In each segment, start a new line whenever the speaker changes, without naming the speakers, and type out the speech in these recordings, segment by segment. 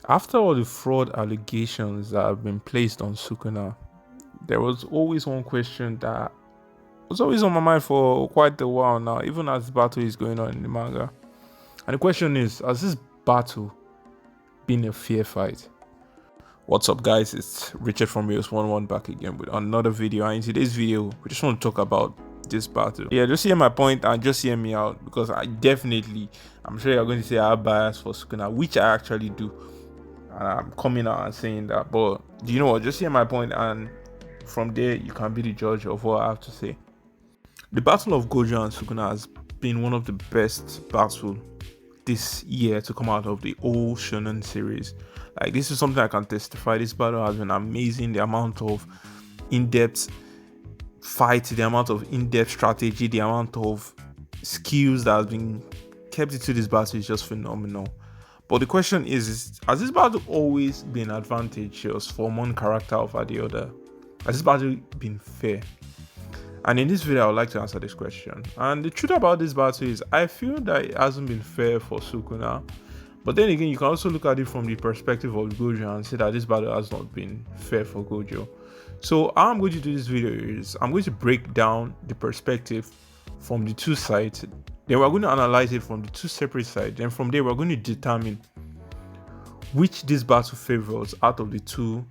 After all the fraud allegations that have been placed on Sukuna, there was always one question that was always on my mind for quite a while now, even as the battle is going on in the manga. And the question is, has this battle been a fair fight? What's up, guys? It's Richard from Rios11 back again with another video. And in today's video, we just want to talk about this battle. Yeah, just hear my point and just hear me out, because I'm sure you're going to say I have bias for Sukuna, which I actually do. And I'm coming out and saying that, but do you know what? Just hear my point, and from there you can be the judge of what I have to say. The battle of Gojo and Sukuna has been one of the best battles this year to come out of the old shonen series. Like, this is something I can testify. This battle has been amazing. The amount of in-depth fight, the amount of in-depth strategy, the amount of skills that has been kept into this battle is just phenomenal. But the question is, has this battle always been advantageous for one character over the other? Has this battle been fair? And in this video, I would like to answer this question. And the truth about this battle is, I feel that it hasn't been fair for Sukuna. But then again, you can also look at it from the perspective of Gojo and say that this battle has not been fair for Gojo. So how I'm going to do this video is, I'm going to break down the perspective from the two sides. Then we're going to analyze it from the two separate sides. Then from there, we're going to determine which this battle favors out of the two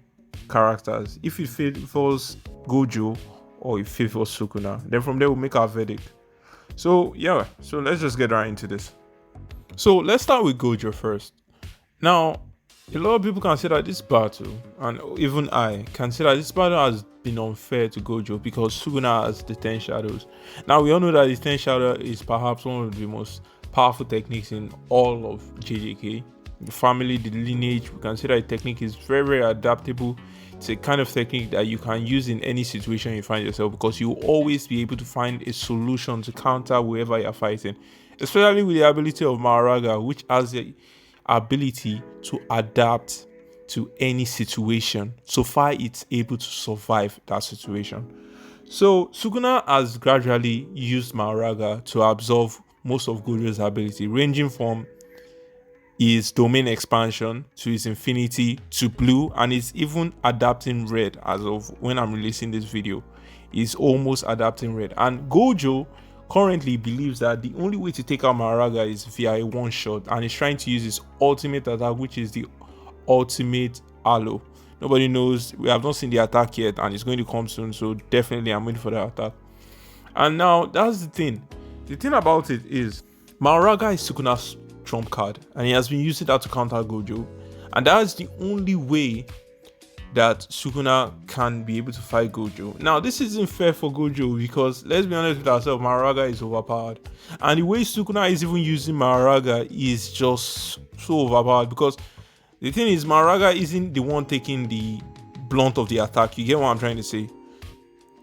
characters. If it favors Gojo or if it favors Sukuna. Then from there, we'll make our verdict. So yeah, so let's just get right into this. So let's start with Gojo first. Now, a lot of people consider this battle, and even I consider this battle has been unfair to Gojo because Sukuna has the 10 shadows. Now, we all know that the 10 shadow is perhaps one of the most powerful techniques in all of JJK. The family, the lineage, we consider the technique is very, very adaptable. It's a kind of technique that you can use in any situation you find yourself, because you will always be able to find a solution to counter whoever you're fighting, especially with the ability of Mahoraga, which has the ability to adapt to any situation so far it's able to survive that situation. So Sukuna has gradually used Mahoraga to absorb most of Gojo's ability, ranging from his domain expansion to his infinity to blue, and is even adapting red. As of when I'm releasing this video, is almost adapting red. And Gojo currently believes that the only way to take out Mahoraga is via a one shot, and he's trying to use his ultimate attack, which is the ultimate Halo. Nobody knows, we have not seen the attack yet, and it's going to come soon, so definitely I'm waiting for the attack. And now that's the thing about it is, Mahoraga is Sukuna's trump card, and he has been using that to counter Gojo, and that is the only way that Sukuna can be able to fight Gojo. Now, this isn't fair for Gojo because, let's be honest with ourselves, Mahoraga is overpowered, and the way Sukuna is even using Mahoraga is just so overpowered, because the thing is, Mahoraga isn't the one taking the blunt of the attack. You get what I'm trying to say?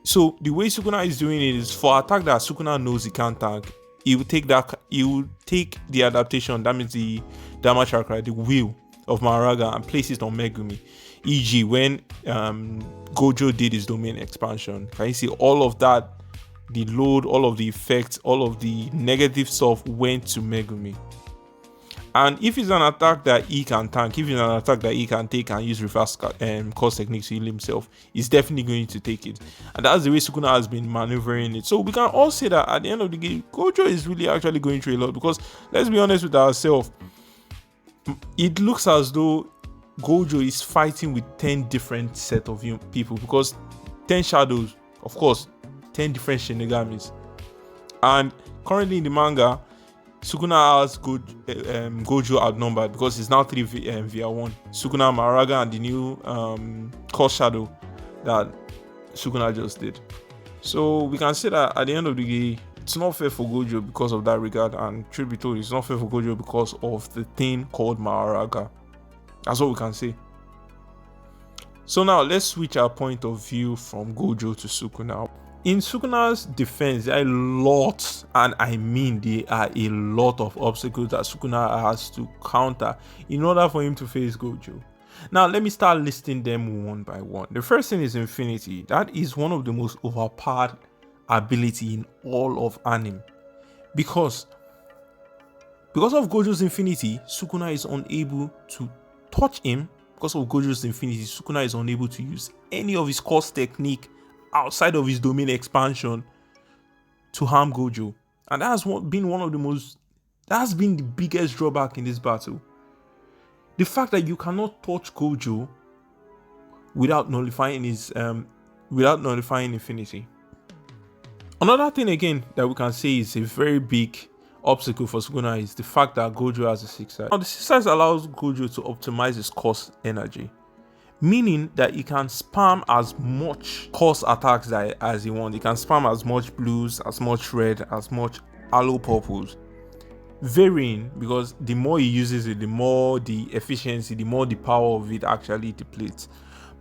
So the way Sukuna is doing it is, for attack that Sukuna knows he can't tank, he will take the adaptation, that means the damage chakra, the wheel of Mahoraga, and place it on Megumi. E.g., when Gojo did his domain expansion, can you see all of that? The load, all of the effects, all of the negative stuff went to Megumi. And if it's an attack that he can tank, if it's an attack that he can take and use reverse course techniques to heal himself, he's definitely going to take it. And that's the way Sukuna has been maneuvering it. So we can all say that at the end of the game, Gojo is really actually going through a lot, because let's be honest with ourselves, it looks as though Gojo is fighting with 10 different set of people, because 10 shadows, of course, 10 different Shinigamis. And currently in the manga, Sukuna has Gojo outnumbered, because it's now 3 via 1. Sukuna, Mahoraga, and the new Cross Shadow that Sukuna just did. So we can say that at the end of the day, it's not fair for Gojo because of that regard, and truth be told, it's not fair for Gojo because of the thing called Mahoraga. That's what we can say. So now let's switch our point of view from Gojo to Sukuna. In Sukuna's defense, there are a lot, and I mean there are a lot of obstacles that Sukuna has to counter in order for him to face Gojo. Now let me start listing them one by one. The first thing is Infinity. That is one of the most overpowered ability in all of anime, because of Gojo's Infinity, Sukuna is unable to touch him, because of Gojo's infinity, Sukuna is unable to use any of his course technique outside of his domain expansion to harm Gojo. And that's been the biggest drawback in this battle. The fact that you cannot touch Gojo without nullifying infinity. Another thing again that we can say is a very big obstacle for Sukuna is the fact that Gojo has a 6-size. Now the 6-size allows Gojo to optimize his course energy, meaning that he can spam as much course attacks as he wants. He can spam as much blues, as much red, as much aloe purples, varying, because the more he uses it, the more the efficiency, the more the power of it actually depletes.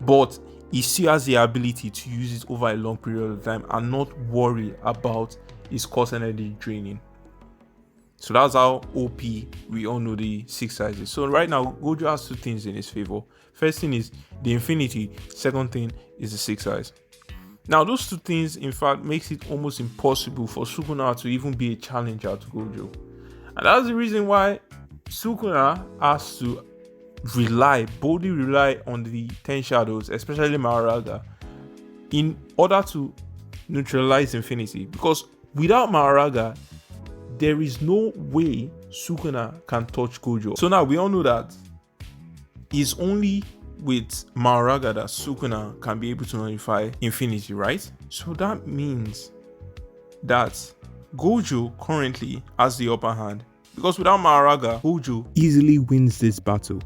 But he still has the ability to use it over a long period of time and not worry about his course energy draining. So that's how OP we all know the 6 sizes. So right now, Gojo has 2 things in his favor. First thing is the infinity. Second thing is the 6 size. Now those 2 things, in fact, makes it almost impossible for Sukuna to even be a challenger to Gojo. And that's the reason why Sukuna has to boldly rely on the 10 shadows, especially Maharaga, in order to neutralize infinity. Because without Maharaga, there is no way Sukuna can touch Gojo. So now we all know that it's only with Maharaga that Sukuna can be able to nullify infinity, right? So that means that Gojo currently has the upper hand, because without Maharaga, Gojo easily wins this battle.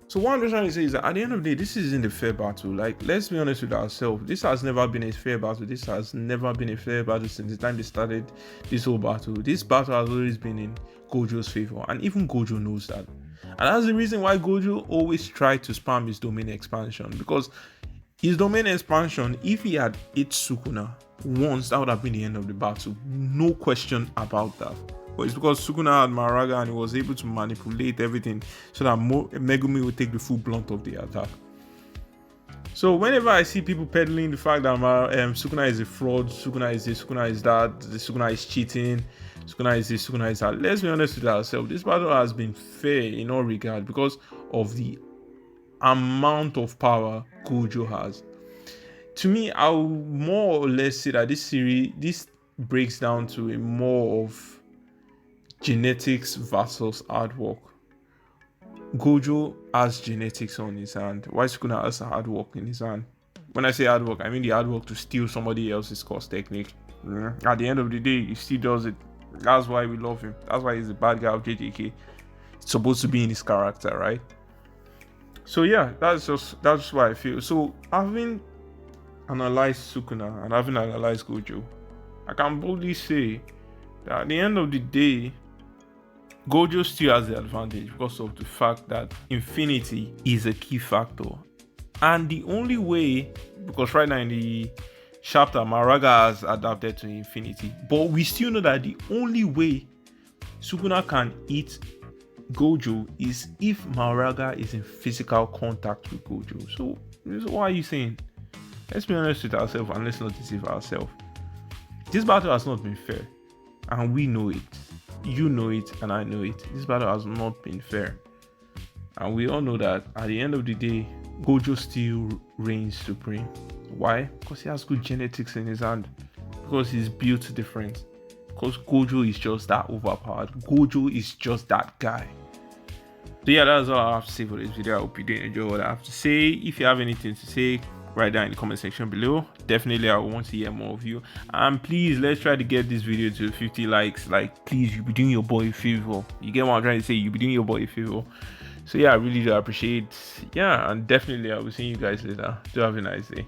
So what I'm just trying to say is that at the end of the day, this isn't a fair battle. Like, let's be honest with ourselves. This has never been a fair battle. This has never been a fair battle since the time they started this whole battle. This battle has always been in Gojo's favor, and even Gojo knows that. And that's the reason why Gojo always tried to spam his domain expansion, because his domain expansion, if he had hit Sukuna once, that would have been the end of the battle. No question about that. But it's because Sukuna had Maharaga and he was able to manipulate everything so that Megumi would take the full blunt of the attack. So whenever I see people peddling the fact that Sukuna is a fraud, Sukuna is this, Sukuna is that, Sukuna is cheating, Sukuna is this, Sukuna is that, let's be honest with ourselves. This battle has been fair in all regard because of the amount of power Gojo has. To me, I'll more or less say that this breaks down to a more of genetics versus hard work. Gojo has genetics on his hand, while Sukuna has hard work in his hand. When I say hard work, I mean the hard work to steal somebody else's course technique. At the end of the day, he still does it. That's why we love him. That's why he's the bad guy of JJK. It's supposed to be in his character, right? So yeah, that's why I feel. So having analyzed Sukuna and having analyzed Gojo, I can boldly say that at the end of the day, Gojo still has the advantage because of the fact that infinity is a key factor. And the only way, because right now in the chapter, Maharaga has adapted to infinity, but we still know that the only way Sukuna can eat Gojo is if Maharaga is in physical contact with Gojo. So what are you saying? Let's be honest with ourselves and let's not deceive ourselves. This battle has not been fair, and we know it. You know it and I know it. This battle has not been fair, and we all know that at the end of the day, Gojo still reigns supreme. Why? Because he has good genetics in his hand, because he's built different, because Gojo is just that overpowered. Gojo is just that guy. So yeah, that's all I have to say for this video. I hope you did enjoy what I have to say. If you have anything to say, write down in the comment section below. Definitely I want to hear more of you, and please, let's try to get this video to 50 likes. Like, please, you'll be doing your boy a favor. You get what I'm trying to say? You'll be doing your boy a favor. So yeah, I really do appreciate. Yeah, and definitely I will see you guys later. Do have a nice day.